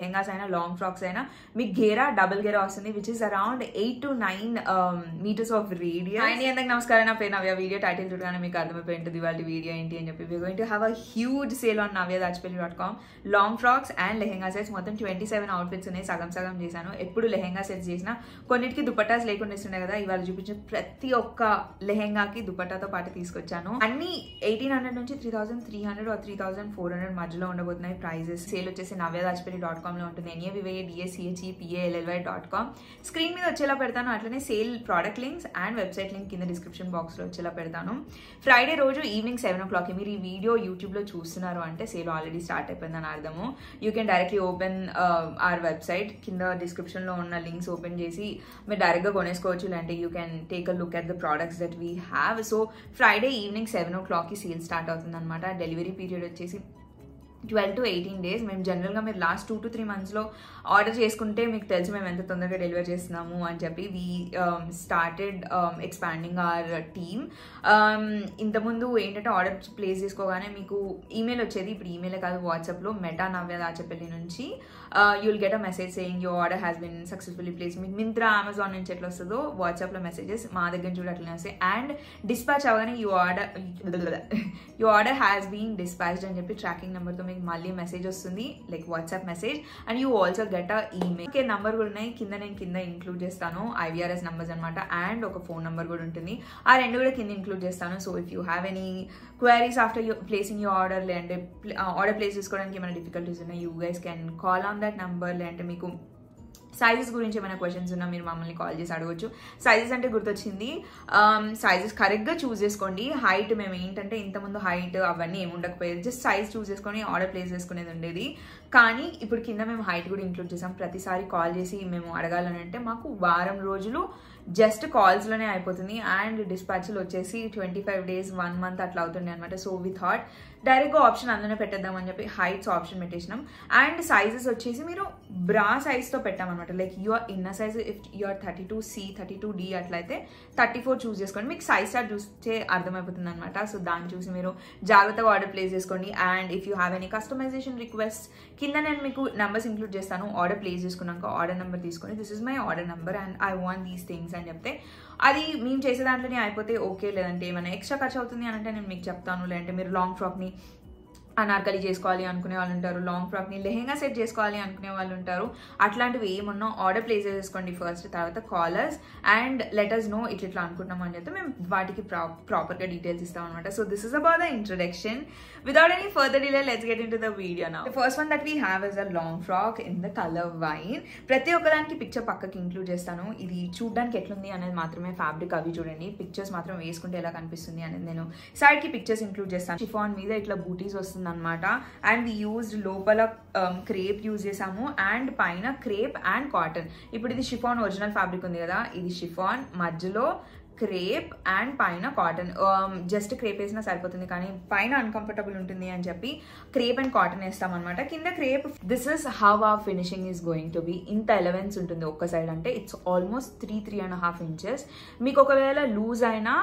లెహెంగాస్ అయినా long frocks అయినా మీకు గేరా డబుల్ గేరా వస్తుంది which is around 8 to 9 metres of radius. And అందరికి నమస్కారం, నా పేరు నవ్య. వీడియో టైటిల్ చూడగానే మీకు అర్థమైపోయి ఉంటుంది ఇవాళ వీడియో ఏంటి అని చెప్పి. We're going to have a huge sale on navyadachpalli.com. Long frocks and lehenga sets మొత్తం 27 అవుట్ఫిట్స్ ఉన్నాయి. సగం సగం చేశాను. ఎప్పుడు లెహెంగా సెట్స్ చేసినా కొన్నిటికి దుపట్టాస్ లేకుండా ఇస్తుండే కదా, ఇవాళ చూపించిన ప్రతి ఒక్క లెహెంగాకి దుపట్టాతో పాటు తీసుకొచ్చాను. అన్ని 1800 నుంచి 3300 or 3400 మధ్యలో ఉండబోతున్నాయి ప్రైజెస్. సేల్ వచ్చేసి navyadachpalli.com లో ఉంటుంది. navyadachpalli.com. స్క్రీన్ మీద వచ్చేలా పెడతాను. అట్లనే sale product links and website link కింద డిస్క్రిప్షన్ బాక్స్ లో వచ్చేలా పెడతాను. ఫ్రైడే రోజు ఈవినింగ్ 7 o'clock మీరు ఈ వీడియో యూట్యూబ్ లో చూస్తున్నారు అంటే సేల్ ఆల్రెడీ స్టార్ట్ అయిపోయిందని అర్థము. You can directly open our website. కింద డిస్క్రిప్షన్ లో ఉన్న లింక్స్ ఓపెన్ చేసి మీరు డైరెక్ట్ గా కొనేసుకోవచ్చు. లేదంటే you can take a look at the products that we have. So Friday evening 7 o'clock sale start అవుతుంది అనమాట. డెలివరీ పీరియడ్ వచ్చేసి 12 to 18 days. మేము జనరల్గా మీరు లాస్ట్ 2 to 3 monthsలో ఆర్డర్ చేసుకుంటే మీకు తెలుసు మేము ఎంత తొందరగా డెలివర్ చేస్తున్నాము అని చెప్పి. We started expanding our team. ఇంతకుముందు ఏంటంటే ఆర్డర్ ప్లేస్ చేసుకోగానే మీకు ఈమెయిల్ వచ్చేది. ఇప్పుడు ఈమెయిలే కాదు, వాట్సాప్లో మెటా navyadachpalli నుంచి you will get a message saying your order has been successfully place. మీకు మింత్రా, అమెజాన్ నుంచి ఎట్లా వస్తుందో వాట్సాప్లో మెసేజెస్ మా దగ్గర చూడ అట్లనే వస్తాయి. అండ్ డిస్పాచ్ అవగానే you order has been dispatched అని చెప్పి ట్రాకింగ్ నెంబర్తో మీకు మళ్ళీ మెసేజ్ వస్తుంది, like WhatsApp message. And you also get a email. Okay, number కూడా ఉన్నాయి కింద. నేను కింద ఇంక్లూడ్ చేస్తాను IVRS నంబర్స్ అనమాట. అండ్ ఒక ఫోన్ నెంబర్ కూడా ఉంటుంది. ఆ రెండు కూడా కింద ఇంక్లూడ్ చేస్తాను. So if you have any queries after placing your order, లేదంటే ఆర్డర్ ప్లేస్ చేసుకోవడానికి ఏమైనా డిఫికల్టీస్ ఉన్నాయి, you guys can call on that number. లేదంటే మీకు సైజెస్ గురించి ఏమైనా క్వశ్చన్స్ ఉన్నా మీరు మమ్మల్ని కాల్ చేసి అడగవచ్చు. సైజెస్ అంటే గుర్తొచ్చింది, సైజెస్ కరెక్ట్గా చూస్ చేసుకోండి. హైట్ మేము ఏంటంటే ఇంతకుముందు హైట్ అవన్నీ ఏమి ఉండకపోయేది, జస్ట్ సైజ్ చూస్ చేసుకొని ఆర్డర్ ప్లేస్ చేసుకునేది ఉండేది. కానీ ఇప్పుడు కింద మేము హైట్ కూడా ఇంక్లూడ్ చేసాం. ప్రతిసారి కాల్ చేసి మేము అడగాలని అంటే మాకు వారం రోజులు జస్ట్ కాల్స్లోనే అయిపోతుంది. అండ్ డిస్పాచ్లు వచ్చేసి 25 days 1 month అట్లా అవుతుండే అనమాట. సో వి థాట్ డైరెక్ట్గా ఆప్షన్ అందులోనే పెట్టేద్దామని చెప్పి హైట్స్ ఆప్షన్ పెట్టేసినాం. అండ్ సైజెస్ వచ్చేసి మీరు బ్రా సైజ్తో పెట్టామన్నమాట. Like your inner size if your 32C 32D అట్లయితే 34 చూస్ చేసుకోండి. మీకు సైజ్ చార్ట్ చూస్తే అర్థమైపోతుంది అనమాట. సో దాన్ని చూసి మీరు జాగ్రత్తగా ఆర్డర్ ప్లేస్ చేసుకోండి. And if you have any customisation request కింద నేను మీకు నెంబర్స్ ఇంక్లూడ్ చేస్తాను. ఆర్డర్ ప్లేస్ చేసుకున్నాక ఆర్డర్ నెంబర్ తీసుకొని this is my order number and I want these things అని చెప్తే అది మేము చేసే దాంట్లోనే అయిపోతే ఓకే. లేదంటే ఏమైనా ఎక్స్ట్రా ఖర్చు అవుతుంది అని అంటే నేను మీకు చెప్తాను. లేదంటే మీరు లాంగ్ ఫ్రాక్ని అనార్కలి చేసుకోవాలి అనుకునే వాళ్ళు ఉంటారు, లాంగ్ ఫ్రాక్ని లెహెంగా సెట్ చేసుకోవాలి అనుకునే వాళ్ళు ఉంటారు. అట్లాంటివి ఏమన్నా ఆర్డర్ ప్లేస్ చేసుకోండి ఫస్ట్, తర్వాత కాలర్స్ అండ్ లెటర్స్ నో ఇట్లా అనుకుంటున్నాం అని చెప్తే మేము వాటికి ప్రాపర్గా డీటెయిల్స్ ఇస్తాం అనమాట. So this is about the introduction. Without any further delay let's get in to the video now. The first one that we have is a long frock in the colour wine. ప్రతి ఒక్కదానికి picture పక్కకి include చేస్తాను. ఇది చూడడానికి ఎట్లుంది అనేది మాత్రమే, fabric అవి చూడండి. పిక్చర్స్ మాత్రం వేసుకుంటే ఎలా కనిపిస్తుంది అనేది నేను సైడ్కి పిక్చర్స్ ఇంక్లూడ్ చేస్తాను. షిఫాన్ మీద ఇట్లా బూటీస్ వస్తుంది అనమాట. అండ్ వి యూజ్డ్ లోపల క్రేప్ యూజ్ చేసాము అండ్ పైన క్రేప్ అండ్ కాటన్. ఇప్పుడు ఇది షిఫాన్ ఒరిజినల్ ఫ్యాబ్రిక్ ఉంది కదా, ఇది షిఫాన్ మధ్యలో క్రేప్ అండ్ పైన కాటన్. జస్ట్ క్రేప్ వేసినా సరిపోతుంది కానీ పైన అన్కంఫర్టబుల్ ఉంటుంది అని చెప్పి క్రేప్ అండ్ కాటన్ వేస్తాం అనమాట. కింద క్రేప్. దిస్ ఇస్ హౌ ఆ finishing is going to be. ఇంత ఎలవెన్స్ ఉంటుంది ఒక్క సైడ్ అంటే ఇట్స్ ఆల్మోస్ట్ 3.5 inches. మీకు ఒకవేళ లూజ్ అయినా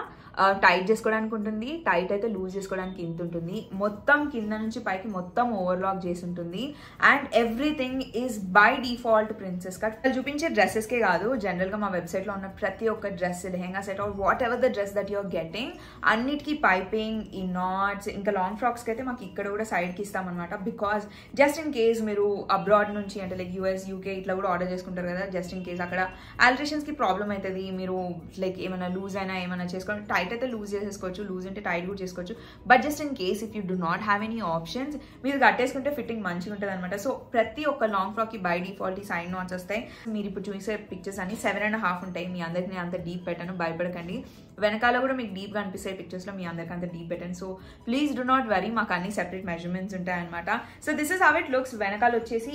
టైట్ చేసుకోవడానికి ఉంటుంది, టైట్ అయితే లూజ్ చేసుకోవడానికి ఇంత ఉంటుంది. మొత్తం కింద నుంచి పైకి మొత్తం ఓవర్లాక్ చేసి ఉంటుంది. And everything is by default princess cut. చూపించే డ్రెస్సెస్కే కాదు, జనరల్గా మా వెబ్సైట్లో ఉన్న ప్రతి ఒక్క dress, lehenga set or whatever the dress that you're getting, అన్నిటికీ పైపింగ్, ఈ నాట్స్, ఇంకా లాంగ్ ఫ్రాక్స్కి అయితే మాకు ఇక్కడ కూడా సైడ్కి ఇస్తామన్నమాట. బికాస్ జస్ట్ ఇన్ కేస్ మీరు అబ్రాడ్ నుంచి అంటే లైక్ US UK ఇట్లా కూడా ఆర్డర్ చేసుకుంటారు కదా, జస్ట్ ఇన్ కేస్ అక్కడ ఆల్టరేషన్స్కి ప్రాబ్లం అవుతుంది. మీరు లైక్ ఏమైనా లూజ్ అయినా ఏమైనా చేసుకోండి, టైట్ అయితే లూజ్ చేసేసుకోవచ్చు, లూజ్ అంటే టైట్ కూడా చేసుకోవచ్చు. But just in case if you do not have any options మీరు కట్టేసుకుంటే ఫిట్టింగ్ మంచిగా ఉంటుంది అనమాట. సో ప్రతి ఒక్క లాంగ్ ఫ్రాక్కి బై డిఫాల్ట్ ఈ సైడ్ నాట్స్ వస్తాయి. మీరు ఇప్పుడు చూసే పిక్చర్స్ అన్ని 7.5 ఉంటాయి. మీ అందరికి నేను అంత డీప్ పెట్టాను, భయపడకండి. వెనకాల కూడా మీకు డీప్గా అనిపిస్తాయి పిక్చర్స్లో, మీ అందరికి అంత డీప్ పెట్టాను. So please do not worry, మాకు అన్ని సెపరేట్ మెజర్మెంట్స్ ఉంటాయి అనమాట. So this is how it looks. వెనకాల వచ్చేసి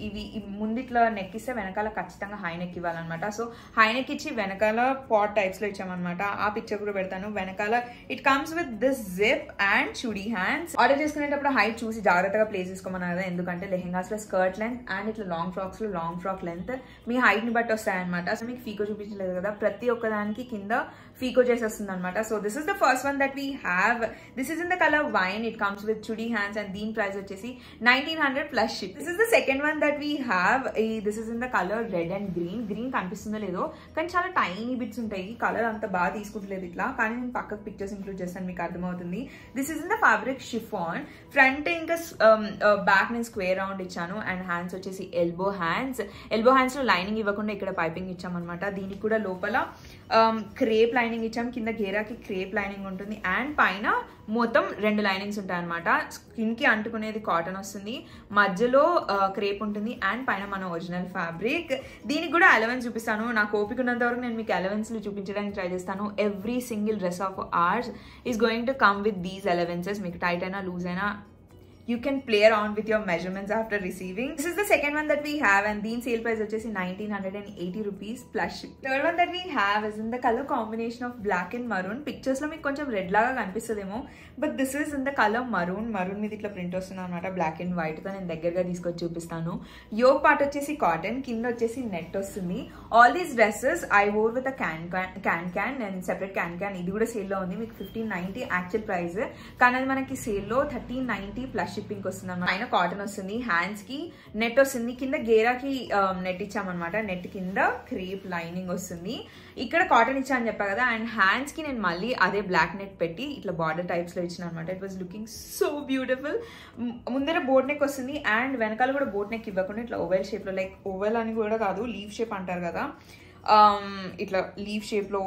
ఇవి ముందిట్లా నెక్ ఇస్తే వెనకాల ఖచ్చితంగా హై నెక్ ఇవ్వాలన్నమాట. సో హై నెక్ ఇచ్చి వెనకాల పాట్ టైప్స్లో ఇచ్చామన్నమాట. ఆ పిక్చర్ కూడా పెడతాను. వెనకాల it comes with this zip and chudi hands. Order చేసుకునేటప్పుడు హైట్ చూసి జాగ్రత్తగా ప్లేస్ చేసుకోమన్నా కదా, ఎందుకంటే లెహెంగాస్ లో స్కర్ట్ లెంత్ అండ్ ఇట్లా లాంగ్ ఫ్రాక్స్ లో లాంగ్ ఫ్రాక్ లెంత్ మీ హైట్ ని బట్టి వస్తాయన్నమాట. సో మీకు ఫీకో చూపించలేదు కదా, ప్రతి ఒక్కదానికి కింద ఫీకో పీకో చేసేస్తుంది అనమాట. So this is the first one that we have. This is in the colour wine. It comes with chudi hands and దీని ప్రైస్ వచ్చేసి 1900 plus ship. This is the second one that we have. This is in the colour red and green. Green కనిపిస్తుందో లేదో కానీ చాలా tiny bits ఉంటాయి. Colour అంత బాగా తీసుకుంటలేదు ఇట్లా, కానీ నేను పక్కకు పిక్చర్స్ ఇంక్లూడ్ చేస్తాను, మీకు అర్థమవుతుంది. This is in the fabric chiffon. Front ఇంకా బ్యాక్ నేను స్క్వేర్ రౌండ్ ఇచ్చాను అండ్ హ్యాండ్స్ వచ్చేసి ఎల్బో హ్యాండ్స్. ఎల్బో హ్యాండ్స్ లో లైనింగ్ ఇవ్వకుండా ఇక్కడ పైపింగ్ ఇచ్చామన్నమాట. దీనికి కూడా లోపల క్రేప్ లైనింగ్ ఇచ్చాం. కింద గేరాకి క్రేప్ లైనింగ్ ఉంటుంది అండ్ పైన మొత్తం 2 లైనింగ్స్ ఉంటాయి అనమాట. స్కిన్ కి అంటుకునేది కాటన్ వస్తుంది, మధ్యలో క్రేప్ ఉంటుంది అండ్ పైన మన ఒరిజినల్ ఫ్యాబ్రిక్. దీనికి కూడా అలవెన్స్ చూపిస్తాను. నాకు ఓపిక ఉన్నంత వరకు నేను మీకు అలవెన్స్లు చూపించడానికి ట్రై చేస్తాను. Every single dress of ours is going to come with these allowances. మీకు టైట్ అయినా లూజ్ అయినా you can play around with your measurements after receiving. This is the second one that we have and the sale price is 1980 rupees plus ship. Third one that we have is in the color combination of black and maroon. Pictures lo meeku koncham red laga kanpistademo, but this is in the color maroon. Maroon meed itla print ostunda anamata, black and white tho nenu దగ్గరగా తీసుకొచ్చి చూపిస్తాను. yoke part వచ్చేసి cotton, కింద వచ్చేసి net వస్తుంది. all these dresses I wore with a can and separate can. ఇది కూడా sale లో ఉంది. మీకు 1590 యాక్చువల్ ప్రైస్, కానీ అది మనకి సేల్ లో 1390 ప్లస్ షిప్పింగ్ వస్తుంది అన్నమాట. పైన కాటన్ వస్తుంది, హ్యాండ్స్ కి నెట్ వస్తుంది, కింద గేరాకి నెట్ ఇచ్చామన్నమాట. నెట్ కింద క్రేప్ లైనింగ్ వస్తుంది. ఇక్కడ కాటన్ ఇచ్చా అని చెప్పా కదా, అండ్ హ్యాండ్స్ కి నేను మళ్ళీ అదే బ్లాక్ నెట్ పెట్టి ఇట్లా బార్డర్ టైప్స్ లో ఇచ్చిన అనమాట. It was looking so beautiful. ముందర బోట్ నెక్ వస్తుంది అండ్ వెనకాల కూడా బోట్ నెక్ ఇవ్వకుండా ఇట్లా ఓవెల్ షేప్ లో, లైక్ ఓవెల్ అని కూడా కాదు, లీవ్ షేప్ అంటారు కదా, ఇట్లా లీవ్ షేప్ లో,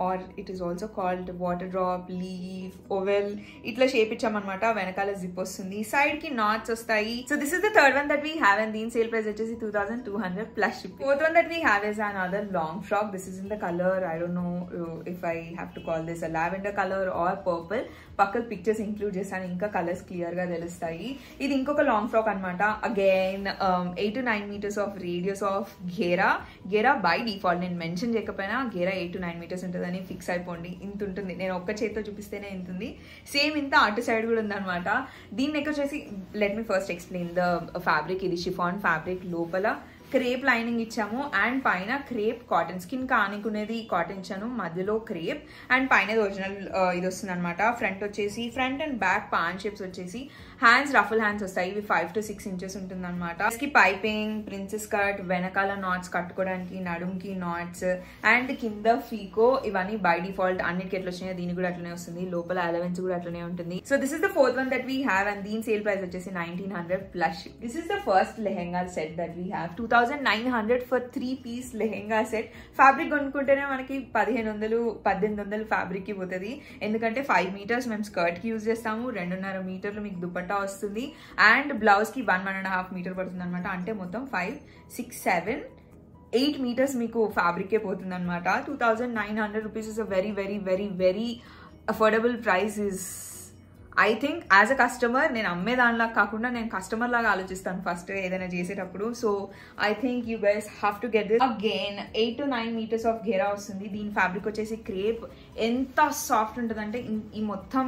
or it is also called water drop, leaf, oval, ఇట్లా షేప్ ఇచ్చామన్నమాట. వెనకాల జిప్ వస్తుంది, సైడ్ కి నాట్స్ వస్తాయి. So this is the third one that we have and దీని సేల్ ప్రైస్ వచ్చేసి 2200 plus ship. Fourth one that we have is another long frock. This is in the colour, I don't know if I have to call this lavender colour or purple. పక్కన pictures include చేస్తాను, ఇంకా colours clear గా తెలుస్తాయి. ఇది ఇంకొక long frock అనమాట. Again 8 to 9 meters of radius of ghera by default. నేను mention చేయకపోయినా గేరా 8 to 9 meters ఉంటుందని ఫిక్స్ అయిపోండి. ఇంత ఉంటుంది, నేను ఒక్క చేతితో చూపిస్తేనే ఇంత ఉంది. సేమ్ ఇంత అటు సైడ్ కూడా ఉందన్నమాట. దీన్ని వచ్చేసి let me first explain the fabric. ఇది షిఫాన్ ఫ్యాబ్రిక్, లోపల క్రేప్ లైనింగ్ ఇచ్చాము అండ్ పైన క్రేప్ కాటన్, స్కిన్ కానుకునేది కాటన్ ఇచ్చాను, మధ్యలో క్రేప్ అండ్ పైన ఒరిజినల్ ఇది వస్తుంది అనమాట. ఫ్రంట్ వచ్చేసి front and back pan shapes వచ్చేసి హ్యాండ్స్ రఫుల్ హ్యాండ్స్ వస్తాయి. ఇవి 5 to 6 inches ఉంటుంది అనమాట. పైపింగ్, ప్రిన్సెస్ కట్, వెనకాల నాట్స్ కట్టుకోవడానికి, నడుంకి నాట్స్ అండ్ కింద ఫీకో, ఇవన్నీ బై డిఫాల్ట్ అన్నిటికి ఎట్లా వచ్చినాయో దీనికి కూడా అట్లనే వస్తుంది. లోపల అలవెన్స్ కూడా అట్లనే ఉంటుంది. So this is the fourth one that we have and దీని సేల్ ప్రైస్ వచ్చేసి 1900 plus. This is the first lehenga set that we have. 2900 for 3-piece lehenga set. Fabric కొనుక్కుంటేనే మనకి 1500-1800 ఫ్యాబ్రిక్ కి పోతుంది. ఎందుకంటే 5 meters మేము స్కర్ట్ కి యూజ్ చేస్తాము, 2.5 meters మీకు దుపట్టా వస్తుంది అండ్ బ్లౌజ్ కి 1.5 meter పడుతుంది అనమాట. అంటే మొత్తం 5, 6, 7, 8 meters మీకు ఫ్యాబ్రికే పోతుంది అనమాట. 2900 rupees is a very very very very affordable price. Is I think as a customer, నేను అమ్మే దానిలాగా కాకుండా నేను కస్టమర్ లాగా ఆలోచిస్తాను ఫస్ట్ ఏదైనా చేసేటప్పుడు. So I think you guys have to get this. Again 8 to 9 meters of ghera వస్తుంది. దీని ఫ్యాబ్రిక్ వచ్చేసి క్రేప్. ఎంత సాఫ్ట్ ఉంటుందంటే ఈ మొత్తం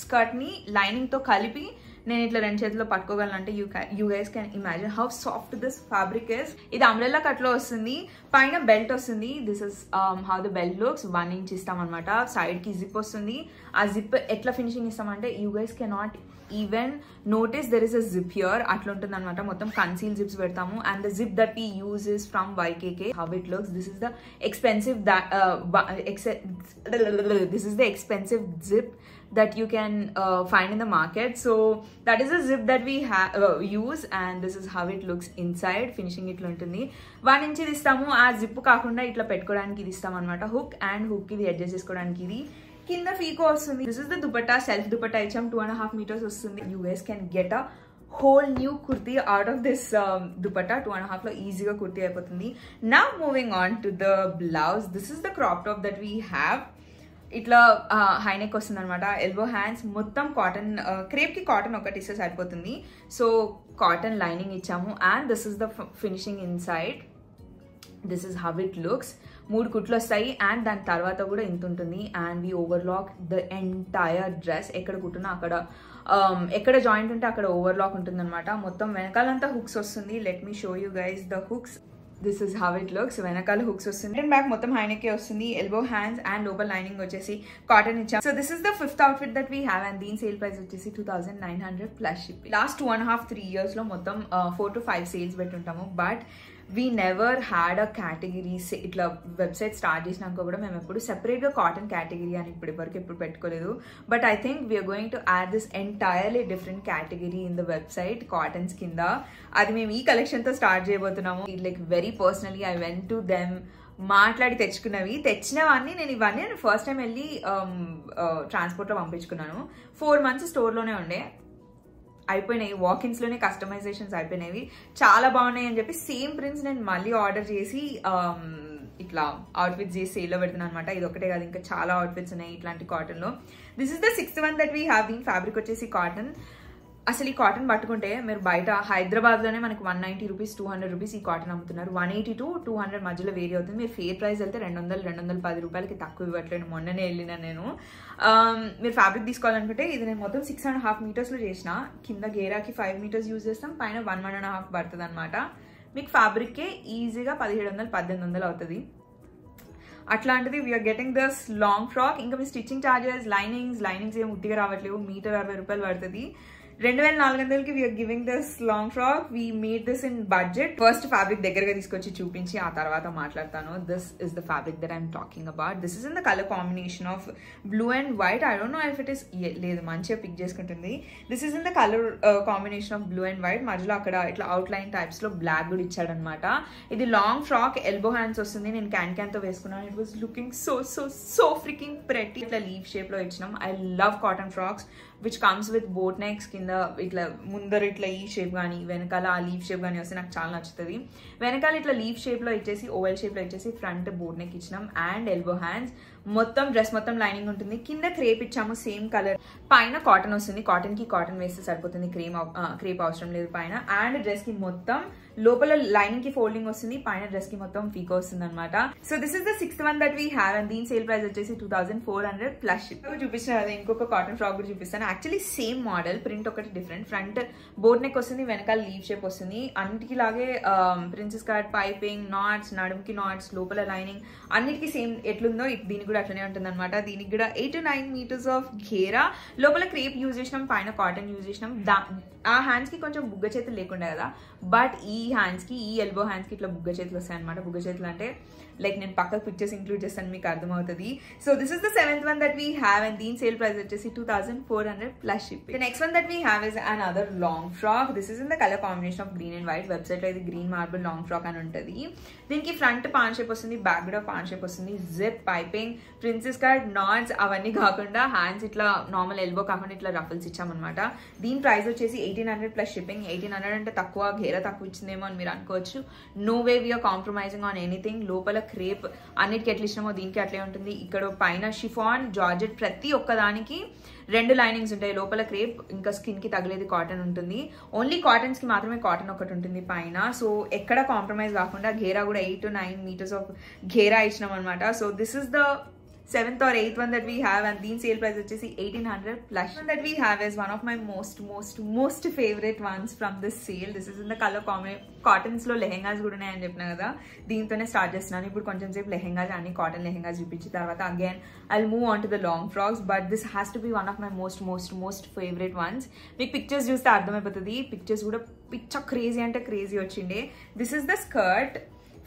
స్కర్ట్ ని లైనింగ్ తో కలిపి నేను ఇట్లా 2 చేతుల్లో పట్టుకోగలను. అంటే you guys can imagine how soft this fabric is. ఇది అంబ్రెల్లా కట్ లో వస్తుంది, పైన బెల్ట్ వస్తుంది. This is how the belt looks. 1 inch ఇస్తామన్నమాట. సైడ్ కి జిప్ వస్తుంది. ఆ జిప్ ఎట్లా ఫినిషింగ్ ఇస్తామంటే you guys cannot even notice there is a zip here. అట్లా ఉంటుంది అనమాట. మొత్తం కన్సీల్ జిప్స్ పెడతాము and the zip that we use is from YKK. How it looks. This is the expensive zip that you can find in the market. So that is a zip that we use and this is how it looks inside. Finishing itla untundi. 1 inch ఇది ఇస్తాము. ఆ zip కాకుండా ఇట్లా పెట్టుకోవడానికి ఇది ఇస్తాం అనమాట. Hook and hook ఇది అడ్జస్ట్ చేసుకోవడానికి ఇది. కింద ఫీకో వస్తుంది. This is the dupatta. Self dupatta ఇచ్చాం. 2.5 meters వస్తుంది. You guys can get a whole new kurti out of this dupatta. 2.5 లో ఈజీగా కుర్తీ అయిపోతుంది. Now moving on to the blouse. This is the crop top that we have. ఇట్లా high neck వస్తుంది అనమాట. Elbow hands, మొత్తం cotton, crepe కి cotton ఒకటి ఇస్తే సరిపోతుంది. సో కాటన్ లైనింగ్ ఇచ్చాము and this is the finishing inside. This is how it looks. 3 కుట్లు వస్తాయి అండ్ దాని తర్వాత కూడా ఇంత ఉంటుంది. And we overlock the entire dress. ఎక్కడ కుట్టున్నా అక్కడ, ఎక్కడ జాయింట్ ఉంటే అక్కడ ఓవర్లాక్ ఉంటుంది అనమాట. మొత్తం వెనకాలంతా హుక్స్ వస్తుంది. Let me show you guys the hooks. This is how it looks. వెనకాల హుక్స్ వస్తుంది, అండ్ బ్యాక్ మొత్తం హై నెక్ వస్తుంది, ఎల్బో హ్యాండ్స్ అండ్ లోపల లైనింగ్ వచ్చేసి కాటన్ ఇచ్చాం. So this is the 5th outfit that we have, and దీని sale price వచ్చేసి 2900 plus shipping. Last 2.5-3 years లో మొత్తం 4 to 5 సేల్స్ పెట్టుంటాము. But we never had a category. ఇట్లా వెబ్సైట్ స్టార్ట్ చేసినాక కూడా మేము ఎప్పుడు సెపరేట్గా కాటన్ కేటగిరీ అని ఇప్పటివరకు ఎప్పుడు పెట్టుకోలేదు. But I think we're going to add this entirely different category in the website cottons కింద. అది మేము ఈ కలెక్షన్తో స్టార్ట్ చేయబోతున్నాము. Like very personally I went to them, మాట్లాడి తెచ్చినవన్నీ నేను ఇవన్నీ ఫస్ట్ టైం వెళ్ళి ట్రాన్స్పోర్ట్లో పంపించుకున్నాను. 4 months స్టోర్లోనే ఉండే, అయిపోయినాయి. వాకిన్స్లోనే కస్టమైజేషన్స్ అయిపోయినవి, చాలా బాగున్నాయి అని చెప్పి సేమ్ ప్రింట్స్ నేను మళ్ళీ ఆర్డర్ చేసి ఇట్లా అవుట్ఫిట్స్ చేసి సేల్లో పెడుతున్నాను అనమాట. ఇది ఒకటే కాదు, ఇంకా చాలా అవుట్ఫిట్స్ ఉన్నాయి ఇట్లాంటి కాటన్లో. This is the 6th one that we have. దీని ఫ్యాబ్రిక్ వచ్చేసి కాటన్. అసలు ఈ కాటన్ పట్టుకుంటే మీరు బయట హైదరాబాద్లోనే మనకి 190 రూపీస్ 200 రూపీస్ ఈ కాటన్ అమ్ముతున్నారు. 180 to 200 మధ్యలో వేరీ అవుతుంది. మీరు ఫేర్ ప్రైస్ వెళ్తే 200-210 రూపాయలకి తక్కువ ఇవ్వట్లేదు. మొన్ననే వెళ్ళినా నేను. మీరు ఫ్యాబ్రిక్ తీసుకోవాలనుకుంటే ఇది నేను మొత్తం 6.5 meters చేసిన. కింద గేరాకి 5 meters యూజ్ చేస్తాం, పైన 1-1.5 పడుతుంది అనమాట. మీకు ఫ్యాబ్రిక్కే ఈజీగా 1700-1800 అవుతుంది. అట్లాంటిది వీఆర్ గెటింగ్ దస్ లాంగ్ ఫ్రాక్. ఇంకా మీ స్టిచ్చింగ్ ఛార్జెస్, లైనింగ్స్ ఏం ఉట్టిగా రావట్లేవు. మీటర్ 60 రూపాయలు పడుతుంది. 2400కి we are giving this long frock. We made this in budget. First fabric దగ్గరగా తీసుకొచ్చి చూపించి ఆ తర్వాత మాట్లాడతాను. This is the fabric that I'm talking about. This is in the colour combination of blue and white. I don't know if it is, లేదు మంచిగా pick చేసుకుంటుంది. This is in the colour combination of blue and white. మధ్యలో అక్కడ ఇట్లా out line types లో black కూడా ఇచ్చాడనమాట. ఇది లాంగ్ ఫ్రాక్, ఎల్బో హ్యాండ్స్ వస్తుంది. నేను క్యాన్ తో వేసుకున్నాను. It was looking so freaking pretty. ఇట్లా లీవ్ షేప్ లో ఇచ్చినాం. I love cotton frocks which comes with boat necks. కింద ఇట్లా ముందర ఇట్లా ఈ షేప్ కానీ వెనకాల ఆ లీవ్ షేప్ కానీ వస్తే నాకు చాలా నచ్చుతుంది. వెనకాల ఇట్లా లీవ్ షేప్ లో ఇచ్చేసి ఓవెల్ షేప్ లో ఇచ్చేసి ఫ్రంట్ బోట్ నెక్ ఇచ్చినాం అండ్ ఎల్బో హ్యాండ్స్. మొత్తం డ్రెస్ మొత్తం లైనింగ్ ఉంటుంది. కింద క్రేప్ ఇచ్చాము సేమ్ కలర్. పైన కాటన్ వస్తుంది. కాటన్ కి కాటన్ వేస్తే సరిపోతుంది, క్రేప్ అవసరం లేదు పైన. అండ్ డ్రెస్ కి మొత్తం లోపల లైనింగ్ కి ఫోల్డింగ్ వస్తుంది, పైన డ్రెస్ కి మొత్తం పీకో వస్తుంది అనమాట. So this is the 6th one that we have, and దీని సేల్ ప్రైస్ వచ్చేసి 2400 ప్లస్ షిప్. చూపిస్తాను కదా, ఇంకొక కాటన్ ఫ్రాక్ కూడా చూపిస్తాను. యాక్చువల్లీ సేమ్ మోడల్, ప్రింట్ ఒకటి డిఫరెంట్. ఫ్రంట్ బోట్ నెక్ వస్తుంది, వెనకాల లీవ్ షేప్ వస్తుంది. అన్నిటికీ లాగే ప్రిన్సెస్ కట్, పైపింగ్, నాట్స్, నడుముకి నాట్స్, లోపల లైనింగ్ అన్నిటికీ సేమ్ ఎట్లుందో దీనికి కూడా అట్లనే ఉంటుంది అనమాట. దీనికి కూడా 8 to 9 meters ఆఫ్ ఘేరా. లోపల క్రేప్ యూజ్ చేసినాం, పైన కాటన్ యూజ్ చేసినాం. ఆ హ్యాండ్స్ కి కొంచెం బుగ్గ చేతులు లేకుండా కదా, బట్ ఈ హ్యాండ్స్ కి, ఈ ఎల్బో హ్యాండ్స్ కి ఇట్లా బుగ్గ చేతులు వస్తాయి అనమాట. బుగ్గ చేతులు అంటే లైక్ నేను పక్కకు పిక్చర్స్ ఇంక్లూడ్ చేస్తాను, మీకు అర్థమవుతుంది. So this is the 7th one that we have, and దీని సేల్ ప్రైస్ వచ్చేసి 2400 plus shipping. The next one that we have is another long frock. This is in the colour combination of green and white. Website లో ఇది green marble long frock అని ఉంటుంది. దీనికి front paan shape వస్తుంది, back కూడా paan shape వస్తుంది. Zip, piping, princess cut, knots అవన్నీ కాకుండా హ్యాండ్స్ ఇట్లా నార్మల్ ఎల్బో కాకుండా ఇట్లా రఫల్స్ ఇచ్చామన్నమాట. దీని ప్రైస్ వచ్చేసి 1800 ప్లస్ షిప్పింగ్. 1800 అంటే తక్కువ, ఘేరా తక్కువ ఇచ్చిందేమో అని మీరు అనుకోవచ్చు. No way we're compromising on anything. లోపల క్రేప్ అన్నిటికీ ఎట్లా ఇచ్చినామో దీనికి అట్లే ఉంటుంది. ఇక్కడ పైన షిఫాన్, జార్జెట్ ప్రతి ఒక్కదానికి 2 లైనింగ్స్ ఉంటాయి. లోపల క్రేప్, ఇంకా స్కిన్ కి తగిలేది కాటన్ ఉంటుంది. ఓన్లీ కాటన్స్ కి మాత్రమే కాటన్ ఒకటి ఉంటుంది పైన. సో ఎక్కడ కాంప్రమైజ్ కాకుండా ఘేరా కూడా 8 to 9 meters ఆఫ్ ఘేరా ఇచ్చినాం అనమాట. So this is the 7th or 8th one that we have, and దీని సేల్ ప్రైస్ వచ్చేసి 1800 plus. One that we have is one of my most favorite ones from this sale. This is in the color cottons లో లెహెంగాస్ కూడా ఉన్నాయని చెప్పిన కదా, దీంతోనే start చేస్తున్నాను. ఇప్పుడు కొంచెం సేపు లెహెంగాస్ అన్ని కాటన్ లెహెంగాస్ చూపించిన తర్వాత again I'll move on to the long frocks. But this has to be one of my most favourite once. మీకు పిక్చర్స్ చూస్తే అర్థమైపోతుంది. పిక్చర్స్ కూడా పిచ్చ క్రేజీ అంటే క్రేజీ వచ్చిండే. This is the skirt.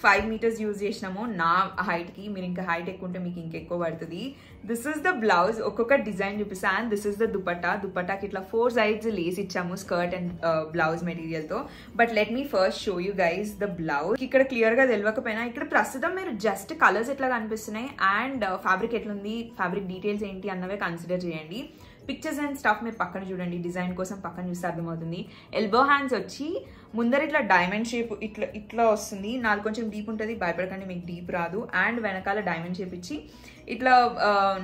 5 meters use చేసినాము నా హైట్ కి. మీరు ఇంకా హైట్ ఎక్కువ ఉంటే మీకు ఇంకెక్కువ పడుతుంది. This is the blouse. ఒక్కొక్క డిజైన్ చూపిస్తా. And this is the dupatta. దుపట్టాకి ఇట్లా 4 sides లేస్ ఇచ్చాము స్కర్ట్ అండ్ బ్లౌజ్ మెటీరియల్ తో. But let me first show you guys the blouse. ఇక్కడ క్లియర్ గా తెలియకపోయినా ఇక్కడ ప్రస్తుతం మీరు జస్ట్ కలర్స్ ఎట్లా కనిపిస్తున్నాయి అండ్ ఫ్యాబ్రిక్ ఎట్లుంది, ఫ్యాబ్రిక్ డీటెయిల్స్ ఏంటి అన్నవే కన్సిడర్ చేయండి. పిక్చర్స్ అండ్ స్టఫ్ మీరు పక్కన చూడండి, డిజైన్ కోసం పక్కన చూస్తే అర్థమవుతుంది. ఎల్బో హ్యాండ్స్ వచ్చి ముందర ఇట్లా డైమండ్ షేప్ ఇట్లా వస్తుంది. నాది కొంచెం డీప్ ఉంటుంది, భయపడకండి మీకు డీప్ రాదు. అండ్ వెనకాల డైమండ్ షేప్ ఇచ్చి ఇట్లా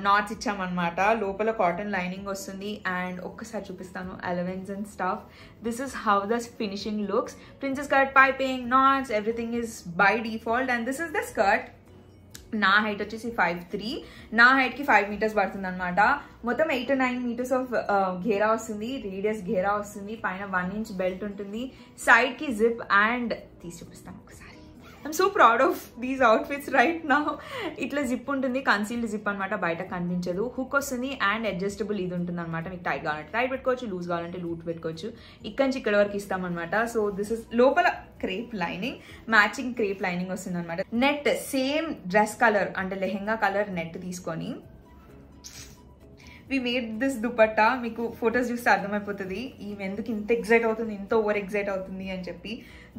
నాట్స్ ఇచ్చామన్నమాట. లోపల కాటన్ లైనింగ్ వస్తుంది. అండ్ ఒక్కసారి చూపిస్తాను allowance and stuff. This is how the finishing looks. Princess cut, piping, knots, everything is by default. And this is the skirt. నా హైట్ వచ్చేసి 5'3". నా హైట్ కి 5 meters పడుతుంది అనమాట. మొత్తం 8 to 9 meters ఆఫ్ ఘేరా వస్తుంది, రేడియస్ ఘేరా వస్తుంది. పైన 1 inch బెల్ట్ ఉంటుంది. సైడ్ కి జిప్ అండ్ తీసి చూపిస్తాను ఒకసారి. I'm so proud of these outfits right now. ఇట్లా జిప్ ఉంటుంది, కన్సీల్డ్ జిప్ అనమాట, బయట కనిపించదు. హుక్ వస్తుంది అండ్ అడ్జస్టబుల్ ఇది ఉంటుంది అనమాట. మీకు టైట్ కావాలంటే టైట్ పెట్టుకోవచ్చు, లూజ్ కావాలంటే లూట్ పెట్టుకోవచ్చు. ఇక్కడ నుంచి ఇక్కడ వరకు ఇస్తామన్నమాట. సో దిస్ ఇస్ లోపల crepe lining, matching crepe lining వస్తుంది అనమాట. నెట్ సేమ్ డ్రెస్ కలర్ అంటే లెహెంగా కలర్ నెట్ తీసుకొని వి మేడ్ దిస్ దుపట్టా. మీకు ఫొటోస్ చూస్తే అర్థమైపోతుంది ఈమె ఎందుకు ఇంత ఎగ్జైట్ అవుతుంది, ఇంత ఓవర్ ఎగ్జైట్ అవుతుంది అని చెప్పి.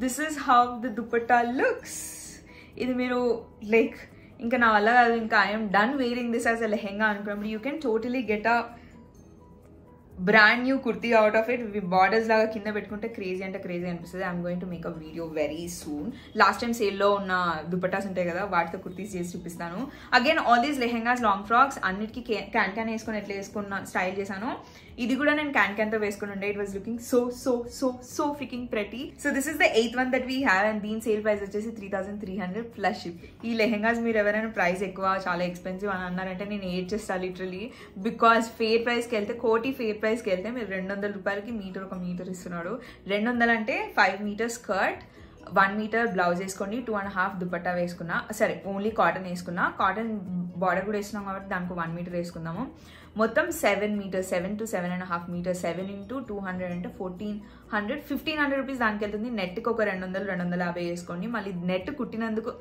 This is how the dupatta looks. ఇది మీరు లైక్ ఇంకా నా వల్ల కాదు, ఇంకా I'm done wearing this as a lehenga అనుకున్నప్పుడు you can totally get a brand new kurti out of it. Borders లాగా కింద పెట్టుకుంటే క్రేజీ అంటే క్రేజీ అనిపిస్తుంది. I'm going to make a video very soon. Last time సేల్లో ఉన్న దుపట్టాస్ ఉంటాయి కదా, వాటితో కుర్తీస్ చేసి చూపిస్తాను. Again all these lehengas, long frocks అన్నిటికీ క్యాన్ వేసుకొని ఎట్లా వేసుకున్న స్టైల్ చేశాను. ఇది కూడా నేను క్యాన్తో వేసుకుని ఉండే. It was looking so so so so freaking pretty. So this is the 8th one that we have and దీని సేల్ ప్రైస్ వచ్చేసి 3,300 ప్లస్ షిప్. ఈ లెహెంగాస్ మీరు ఎవరైనా ప్రైస్ ఎక్కువ, చాలా ఎక్స్పెన్సివ్ అని అన్నారంటే నేను ఏడ్ చేస్తాను లిటరలీ. బికాస్ ఫేర్ ప్రైస్కి వెళ్తే, కోటి ఫేర్ ప్రైస్కి వెళ్తే మీరు 200 రూపాయలకి మీటర్, ఒక మీటర్ ఇస్తున్నాడు. 200 అంటే 5 మీటర్ స్కర్ట్, 1 మీటర్ బ్లౌజ్ వేసుకోండి, 2.5 దుపట్టా వేసుకున్నా, సరే ఓన్లీ కాటన్ వేసుకున్నా. కాటన్ బార్డర్ కూడా వేస్తున్నాం కాబట్టి దానికి 1 మీటర్ వేసుకుందాము. మొత్తం 7 మీటర్స్, 7 to 7.5 మీటర్స్, 7 into 200 అంటే 1,400, 1,500 రూపీస్ దానికి వెళ్తుంది. నెట్కి ఒక 200, 250 వేసుకోండి. మళ్ళీ నెట్ కుట్టినందుకు